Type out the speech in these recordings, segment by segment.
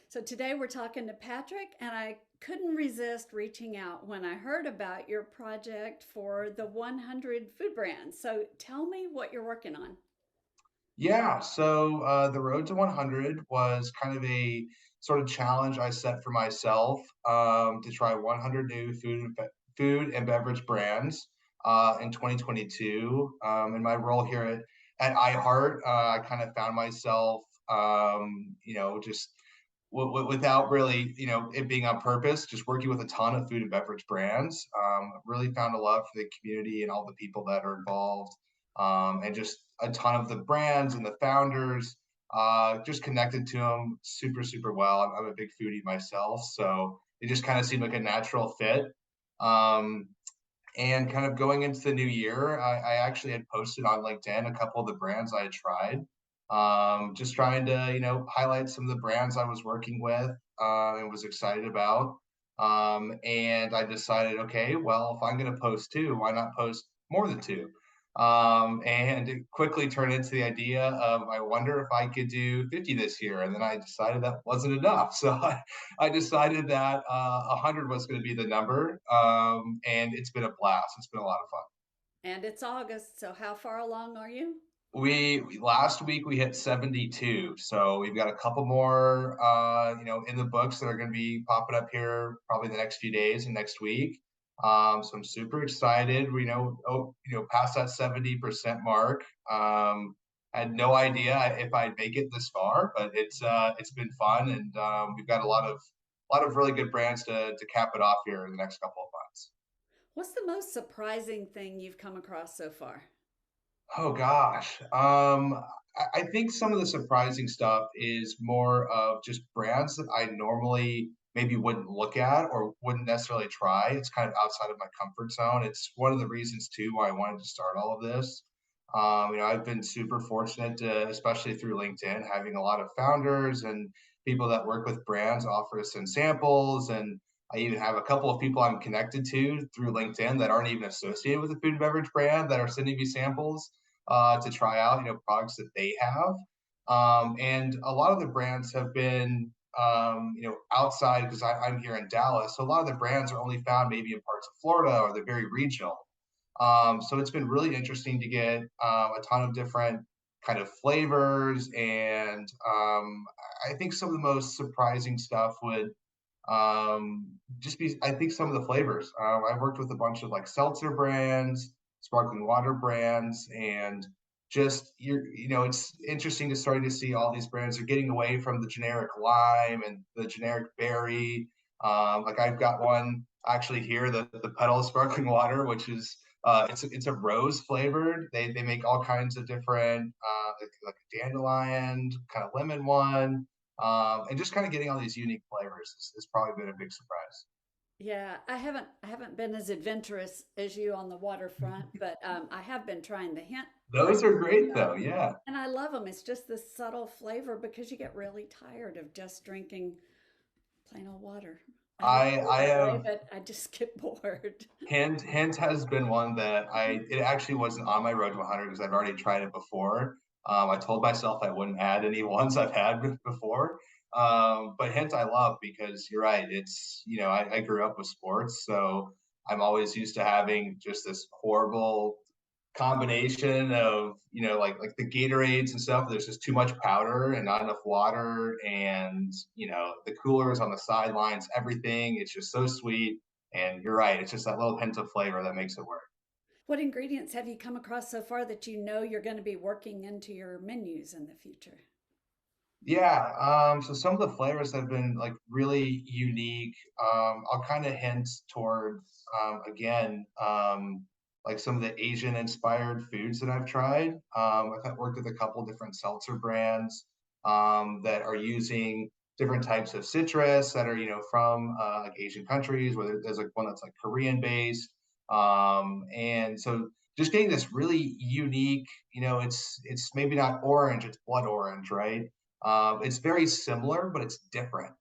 So today we're talking to Patrick, and I couldn't resist reaching out when I heard about your project for the 100 food brands. So tell me what you're working on. Yeah, so the Road to 100 was kind of a sort of challenge I set for myself to try 100 new food and beverage brands in 2022. In my role here at iHeart, I kind of found myself, just without really, it being on purpose, just working with a ton of food and beverage brands. Really found a love for the community and all the people that are involved, and just a ton of the brands and the founders. Just connected to them super, super well. I'm a big foodie myself, so it just kind of seemed like a natural fit. Um, and kind of going into the new year, I actually had posted on LinkedIn a couple of the brands I had tried. Just trying to, highlight some of the brands I was working with and was excited about. And I decided, okay, well, if I'm going to post two, why not post more than two? And it quickly turned into the idea of, I wonder if I could do 50 this year. And then I decided that wasn't enough. So I decided that 100 was going to be the number. And it's been a blast. It's been a lot of fun. And it's August, so how far along are you? We last week we hit 72, so we've got a couple more in the books that are going to be popping up here probably the next few days and next week. So I'm super excited. We know, past that 70% mark. Had no idea if I'd make it this far, but it's been fun, and we've got a lot of really good brands to cap it off here in the next couple of months. What's the most surprising thing you've come across so far? Oh gosh. I think some of the surprising stuff is more of just brands that I normally maybe wouldn't look at or wouldn't necessarily try. It's kind of outside of my comfort zone. It's one of the reasons too why I wanted to start all of this. I've been super fortunate to, especially through LinkedIn, having a lot of founders and people that work with brands offer us in samples. And I even have a couple of people I'm connected to through LinkedIn that aren't even associated with a food and beverage brand that are sending me samples to try out, products that they have. And a lot of the brands have been, outside because I'm here in Dallas. So a lot of the brands are only found maybe in parts of Florida or they're very regional. So it's been really interesting to get a ton of different kind of flavors. And I think some of the most surprising stuff would just be, I think, some of the flavors. I've worked with a bunch of like seltzer brands, sparkling water brands, and just it's interesting to starting to see all these brands are getting away from the generic lime and the generic berry. Like I've got one actually here, the pedal sparkling water, which is it's a rose flavored. They make all kinds of different like a dandelion, kind of lemon one, and just kind of getting all these unique flavors has probably been a big surprise. Yeah, I haven't been as adventurous as you on the waterfront, but I have been trying the hint Those flavor are great stuff, though. Yeah. and I love them. It's just this subtle flavor because you get really tired of just drinking plain old water. I hate to be I that way, have but I just get bored. Hint has been one that it actually wasn't on my road to 100 because I've already tried it before. I told myself I wouldn't add any ones I've had before. But Hint I love because you're right. It's, I grew up with sports, so I'm always used to having just this horrible combination of, like the Gatorades and stuff. There's just too much powder and not enough water, and the coolers on the sidelines, everything. It's just so sweet. And you're right, it's just that little hint of flavor that makes it work. What ingredients have you come across so far that you know you're going to be working into your menus in the future? Yeah, so some of the flavors have been like really unique. I'll kind of hint towards again, like some of the Asian inspired foods that I've tried. I've worked with a couple different seltzer brands that are using different types of citrus that are, from like Asian countries, whether there's like one that's like Korean based. And so just getting this really unique, it's maybe not orange, it's blood orange, right? It's very similar, but it's different.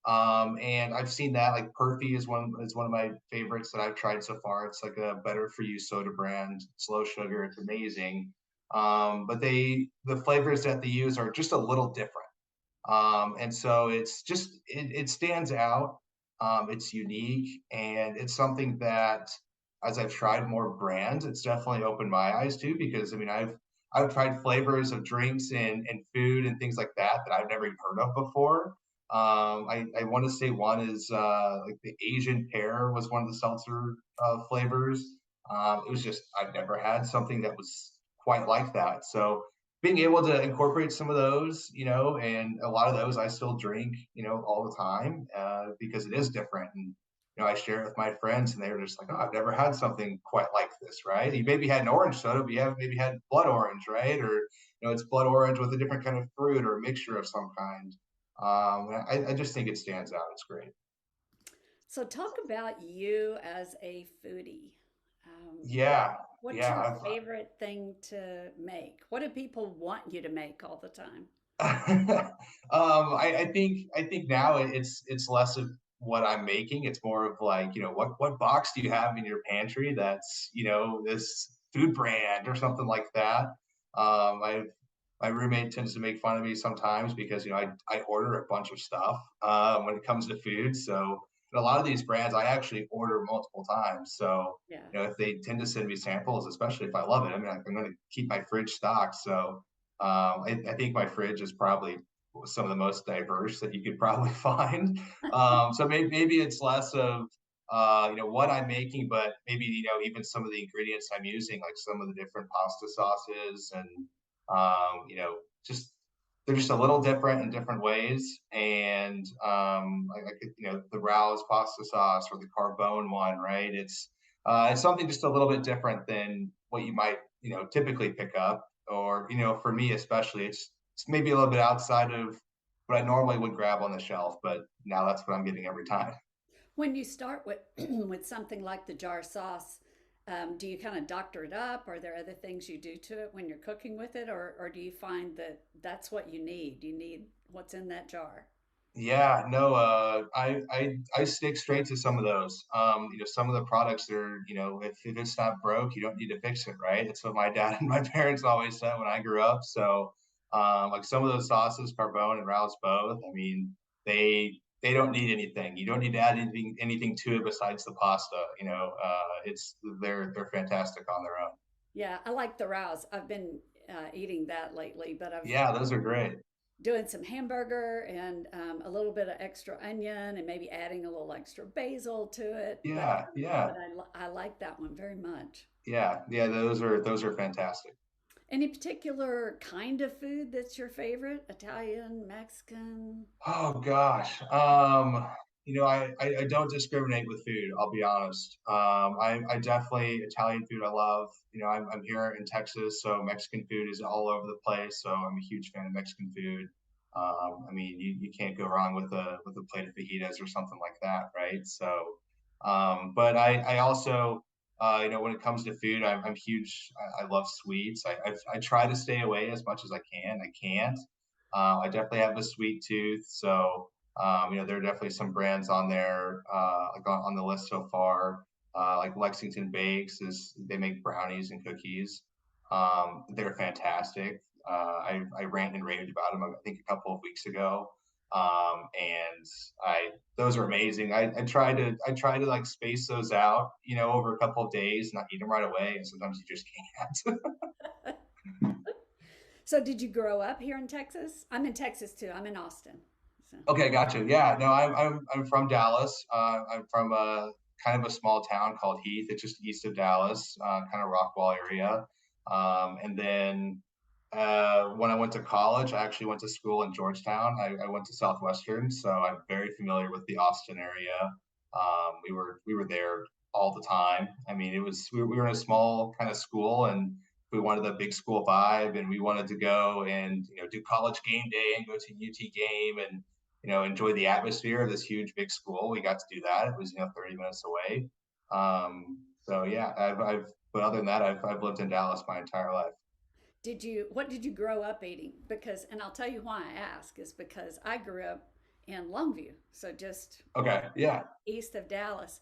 And I've seen that like Perfy is one of my favorites that I've tried so far. It's like a better for you soda brand. It's low sugar. It's amazing. But the flavors that they use are just a little different. And so it stands out. It's unique, and it's something that as I've tried more brands, it's definitely opened my eyes to, because I mean I've tried flavors of drinks and food and things like that I've never even heard of before. I want to say one is like the Asian pear was one of the seltzer flavors. It was just I've never had something that was quite like that. So being able to incorporate some of those, and a lot of those I still drink, all the time, because it is different. And, I share it with my friends and they're just like, oh, I've never had something quite like this, right? You maybe had an orange soda, but you have maybe had blood orange, right? Or, it's blood orange with a different kind of fruit or a mixture of some kind. I just think it stands out. It's great. So, talk about you as a foodie. Um, Yeah. what's your Yeah. favorite thing to make? What do people want you to make all the time? I think now it's less of what I'm making. It's more of like, what box do you have in your pantry that's, this food brand or something like that. I My roommate tends to make fun of me sometimes because I order a bunch of stuff when it comes to food. So a lot of these brands I actually order multiple times. So Yeah. if they tend to send me samples, especially if I love it, I mean, I'm going to keep my fridge stocked. So I think my fridge is probably some of the most diverse that you could probably find. So maybe it's less of what I'm making, but maybe even some of the ingredients I'm using, like some of the different pasta sauces and just they're just a little different in different ways. And like the Rouse pasta sauce or the Carbone one, right? It's something just a little bit different than what you might typically pick up, or for me especially, it's maybe a little bit outside of what I normally would grab on the shelf, but now that's what I'm getting every time. When you start with with something like the jar sauce, do you kind of doctor it up? Are there other things you do to it when you're cooking with it, or do you find that that's what you need? You need what's in that jar. Yeah, no, I stick straight to some of those. Some of the products are, if it's not broke, you don't need to fix it, right? That's what my dad and my parents always said when I grew up. So, like some of those sauces, Carbone and Rouse both, I mean, they don't need anything. You don't need to add anything to it besides the pasta. It's they're fantastic on their own. Yeah, I like the Rouse. I've been eating that lately, but I've Yeah, those are great. doing some hamburger and a little bit of extra onion and maybe adding a little extra basil to it. But Yeah, yeah, I like that one very much. yeah. Those are fantastic. Any particular kind of food that's your favorite? Italian, Mexican? Oh gosh. I don't discriminate with food, I'll be honest. I definitely Italian food I love. I'm here in Texas, so Mexican food is all over the place. So I'm a huge fan of Mexican food. I mean, you can't go wrong with a plate of fajitas or something like that, right? So, but I also when it comes to food, I'm huge. I love sweets. I try to stay away as much as I can. I can't. I definitely have a sweet tooth, so there are definitely some brands on there, like on the list so far. Like Lexington Bakes is they make brownies and cookies. They're fantastic. I ranted and raved about them, I think, a couple of weeks ago. And I those are amazing. I try to like space those out, over a couple of days, not eat them right away, and sometimes you just can't. So, did you grow up here in Texas? I'm in Texas too. I'm in Austin. So, Okay, gotcha. Yeah, no, I'm from Dallas. I'm from a kind of a small town called Heath. It's just east of Dallas, kind of Rockwall area. And then when I went to college, I actually went to school in Georgetown. I went to Southwestern, so I'm very familiar with the Austin area. We were there all the time. I mean, we were in a small kind of school, and we wanted the big school vibe, and we wanted to go and do college game day and go to UT game and enjoy the atmosphere of this huge big school. We got to do that. It was 30 minutes away. So yeah, but other than that, I've lived in Dallas my entire life. what did you grow up eating? Because, and I'll tell you why I ask is because I grew up in Longview, so just Okay, yeah. east of Dallas,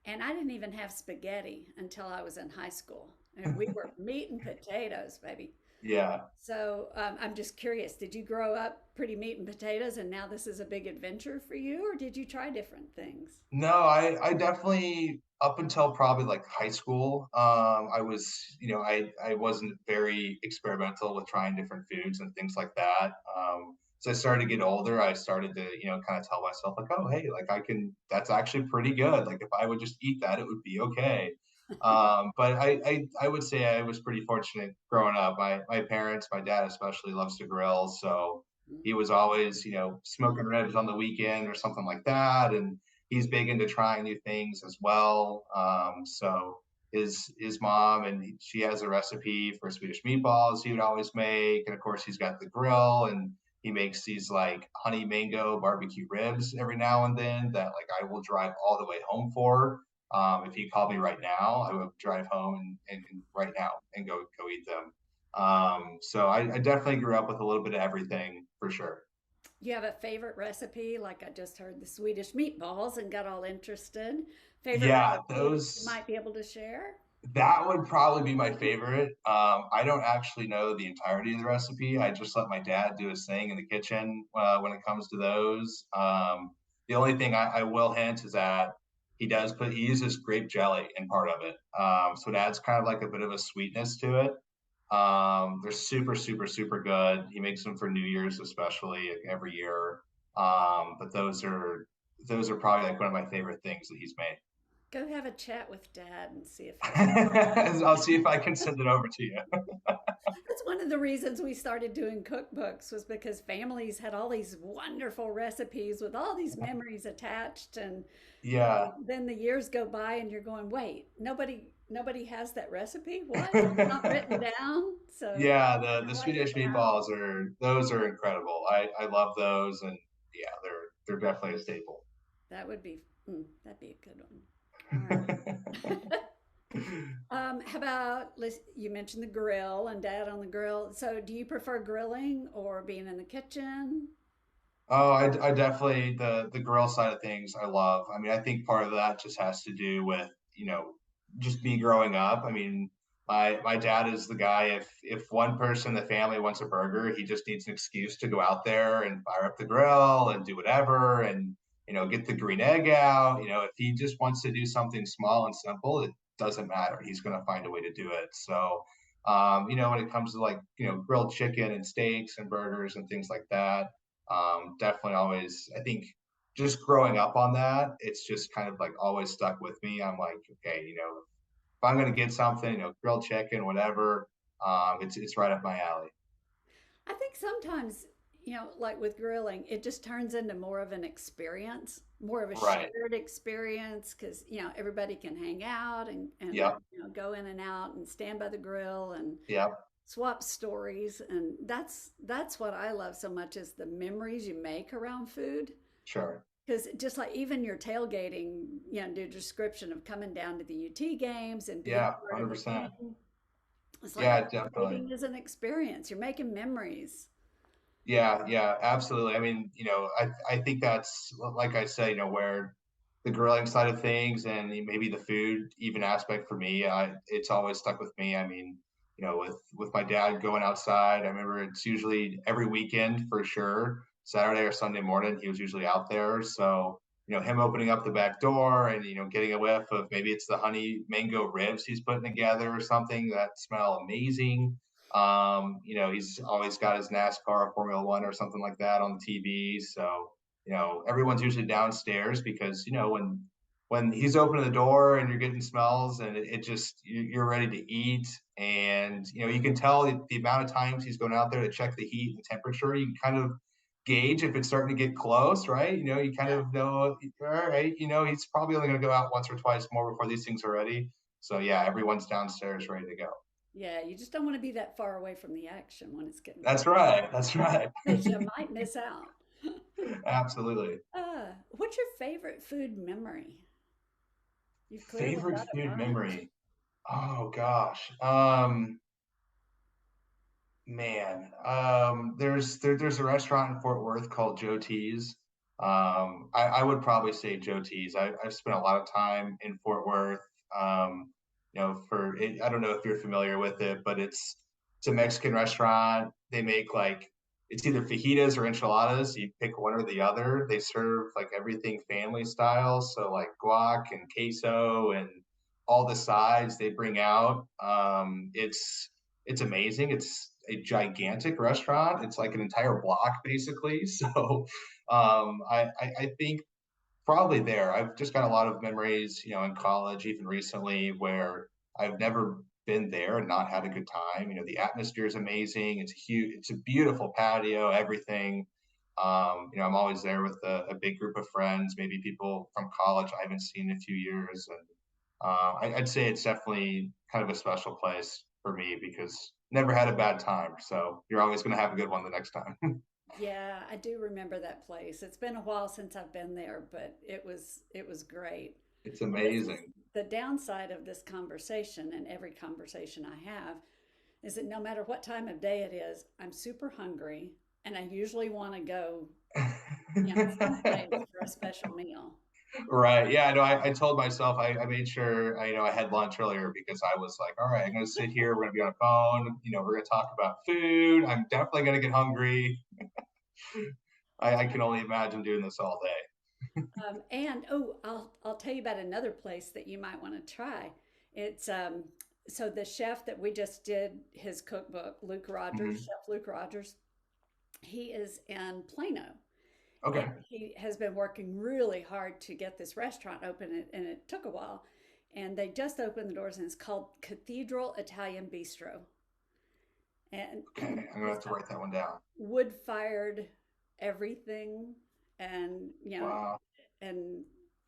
and I didn't even have spaghetti until I was in high school. And we were meat and potatoes, baby. Yeah. So I'm just curious, did you grow up pretty meat and potatoes and now this is a big adventure for you, or did you try different things? No, I definitely up until probably like high school, I was, I wasn't very experimental with trying different foods and things like that. So I started to get older, I started to, kind of tell myself like, oh, hey, like that's actually pretty good. Like if I would just eat that, it would be okay. But I would say I was pretty fortunate growing up. My parents, my dad especially loves to grill. So he was always, smoking ribs on the weekend or something like that. And he's big into trying new things as well. So his mom and she has a recipe for Swedish meatballs he would always make, and of course he's got the grill and he makes these like honey mango barbecue ribs every now and then that like I will drive all the way home for. If he called me right now, I would drive home and right now and go eat them. So I definitely grew up with a little bit of everything for sure. You have a favorite recipe? Like I just heard the Swedish meatballs and got all interested. Favorite Yeah, recipe that you those might be able to share? That would probably be my favorite. I don't actually know the entirety of the recipe. I just let my dad do his thing in the kitchen when it comes to those. The only thing I will hint is that he uses grape jelly in part of it, so it adds kind of like a bit of a sweetness to it. They're super, super, super good. He makes them for New Year's, especially every year. But those are probably like one of my favorite things that he's made. Go have a chat with Dad and see if he'll. I'll see if I can send it over to you. That's one of the reasons we started doing cookbooks was because families had all these wonderful recipes with all these memories attached, and Yeah. then the years go by and you're going, wait, nobody has that recipe? What? It's not written down. So Yeah, I the like it Swedish now. meatballs are incredible. I love those, and yeah, they're definitely a staple. That would be that'd be a good one. All right. How about you mentioned the grill and dad on the grill. So do you prefer grilling or being in the kitchen? Oh, I definitely the grill side of things I love. I mean, I think part of that just has to do with, just me growing up. I mean, my dad is the guy if one person in the family wants a burger, he just needs an excuse to go out there and fire up the grill and do whatever and get the green egg out. If he just wants to do something small and simple, it doesn't matter. He's going to find a way to do it. So, when it comes to like, grilled chicken and steaks and burgers and things like that, definitely always, I think just growing up on that, it's just kind of like always stuck with me. I'm like, okay, if I'm going to get something, grilled chicken, whatever, it's right up my alley. I think sometimes, like with grilling, it just turns into more of an experience, more of a Right. shared experience because, everybody can hang out and Yep. go in and out and stand by the grill and Yep. swap stories. And that's what I love so much is the memories you make around food. Sure. Because just like even your tailgating, the description of coming down to the UT games and being Yeah. part of the 100%. team, it's like Yeah, definitely. tailgating is an experience. You're making memories. Yeah, yeah, absolutely. I mean, I think that's like I said, where the grilling side of things and maybe the food even aspect for me, it's always stuck with me. I mean, with my dad going outside, I remember it's usually every weekend for sure, Saturday or Sunday morning, he was usually out there. So, him opening up the back door and getting a whiff of maybe it's the honey mango ribs he's putting together or something that smell amazing. He's always got his NASCAR Formula One or something like that on the TV. So, everyone's usually downstairs because, when he's opening the door and you're getting smells and it just you're ready to eat. And you can tell the amount of times he's going out there to check the heat and the temperature. You can kind of gauge if it's starting to get close, right? You kind Yeah. of know, all right, he's probably only going to go out once or twice more before these things are ready. So yeah, everyone's downstairs ready to go. Yeah, you just don't want to be that far away from the action when it's getting That's close right. That's right. because you might miss out. Absolutely. What's your favorite food memory? You've clearly Favorite got a food bunch. memory. Oh gosh. Man. There's a restaurant in Fort Worth called Joe T's. I would probably say Joe T's. I've spent a lot of time in Fort Worth. For it, I don't know if you're familiar with it, but it's It's a Mexican restaurant. They make like it's either fajitas or enchiladas. You pick one or the other. They serve like everything family style, so like guac and queso and all the sides they bring out. It's amazing. It's a gigantic restaurant. It's like an entire block basically. So I think probably there. I've just got a lot of memories, in college, even recently, where I've never been there and not had a good time. The atmosphere is amazing. It's huge. It's a beautiful patio. Everything. I'm always there with a big group of friends, maybe people from college I haven't seen in a few years, and I'd say it's definitely kind of a special place for me because never had a bad time. So you're always going to have a good one the next time. Yeah, I do remember that place. It's been a while since I've been there, but it was great. It's And this is amazing. the downside of this conversation and every conversation I have is that no matter what time of day it is, I'm super hungry and I usually want to go, someplace for a special meal. Right. Yeah. No, I told myself I made sure I had lunch earlier because I was like, all right, I'm gonna sit here, we're gonna be on a phone, we're gonna talk about food. I'm definitely gonna get hungry. I can only imagine doing this all day. And oh, I'll tell you about another place that you might want to try. It's so the chef that we just did his cookbook, Luke Rogers, Hmm. Chef Luke Rogers, he is in Plano, and Okay. he has been working really hard to get this restaurant open, and it took a while. And they just opened the doors, and it's called Cathedral Italian Bistro. And Okay. I'm gonna he's have to got write that one down. wood-fired everything, and Wow. and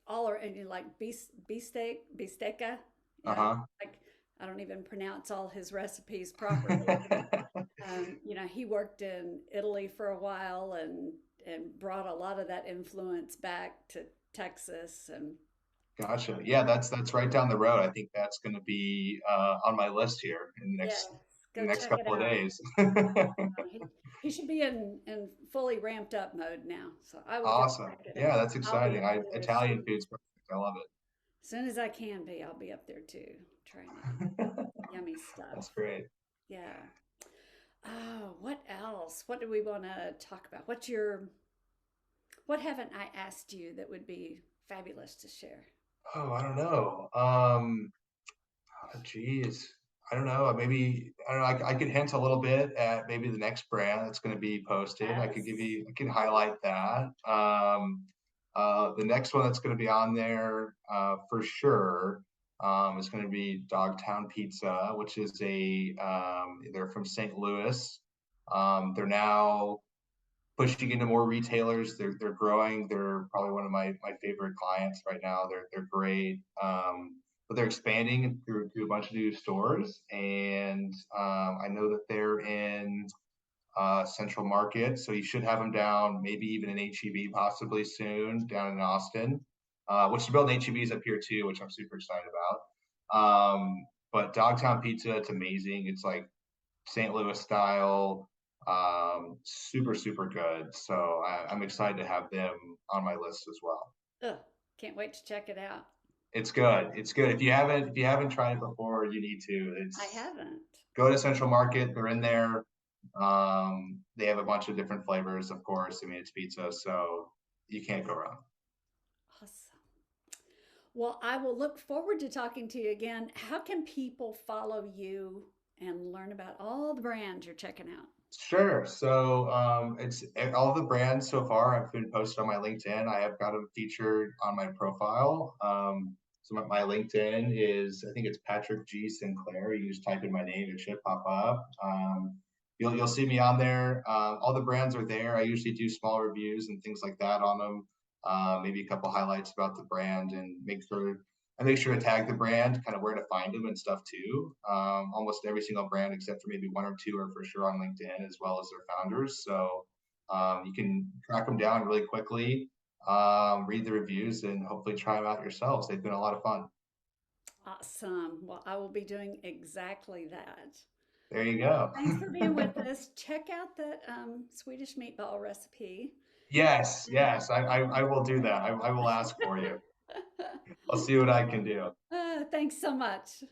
all are and you like bistecca, Uh-huh. like I don't even pronounce all his recipes properly. He worked in Italy for a while and brought a lot of that influence back to Texas, and Gotcha. Yeah, that's right down the road. I think that's gonna be on my list here in the yes, next in go the next check it couple of out. days. He should be in fully ramped up mode now, so I would go Awesome. check it Yeah, out. that's I'll be exciting. up I there Italian food's perfect. I love as soon as I can be. I'll be up there too, trying to eat it. yummy stuff. That's great. Yeah. Oh, what else? What do we want to talk about? What haven't I asked you that would be fabulous to share? Oh, I don't know. Geez, I don't know. Maybe I don't know. I could hint a little bit at maybe the next brand that's going to be posted. Yes. I can highlight that. The next one that's going to be on there for sure is going to be Dogtown Pizza, which is they're from St. Louis. They're now pushing into more retailers. They're growing. They're probably one of my favorite clients right now. They're great. But they're expanding through a bunch of new stores, and I know that they're in Central Market, so you should have them down, maybe even in HEB possibly soon down in Austin. Which they're building HEBs up here too, which I'm super excited about. But Dogtown Pizza, it's amazing. It's like St. Louis style, super super good. So I'm excited to have them on my list as well. Ugh, can't wait to check it out. It's good. It's good. If you haven't tried it before, you need to. I It's haven't. Go to Central Market. They're in there. They have a bunch of different flavors, of course. I mean, it's pizza, so you can't go wrong. Awesome. Well, I will look forward to talking to you again. How can people follow you and learn about all the brands you're checking out? Sure. So it's all the brands so far have been posted on my LinkedIn. I have got them featured on my profile. So my LinkedIn is, I think it's Patrick G. Sinclair. You just type in my name, it should pop up. You'll see me on there. All the brands are there. I usually do small reviews and things like that on them. Maybe a couple highlights about the brand and make sure to tag the brand, kind of where to find them and stuff too. Almost every single brand, except for maybe one or two, are for sure on LinkedIn as well as their founders. So you can track them down really quickly, read the reviews, and hopefully try them out yourselves. They've been a lot of fun. Awesome. Well, I will be doing exactly that. There you Well, go. thanks for being with us. Check out that Swedish meatball recipe. Yes, And yes, I will do that. I will ask for you. I'll see what I can do. thanks so much.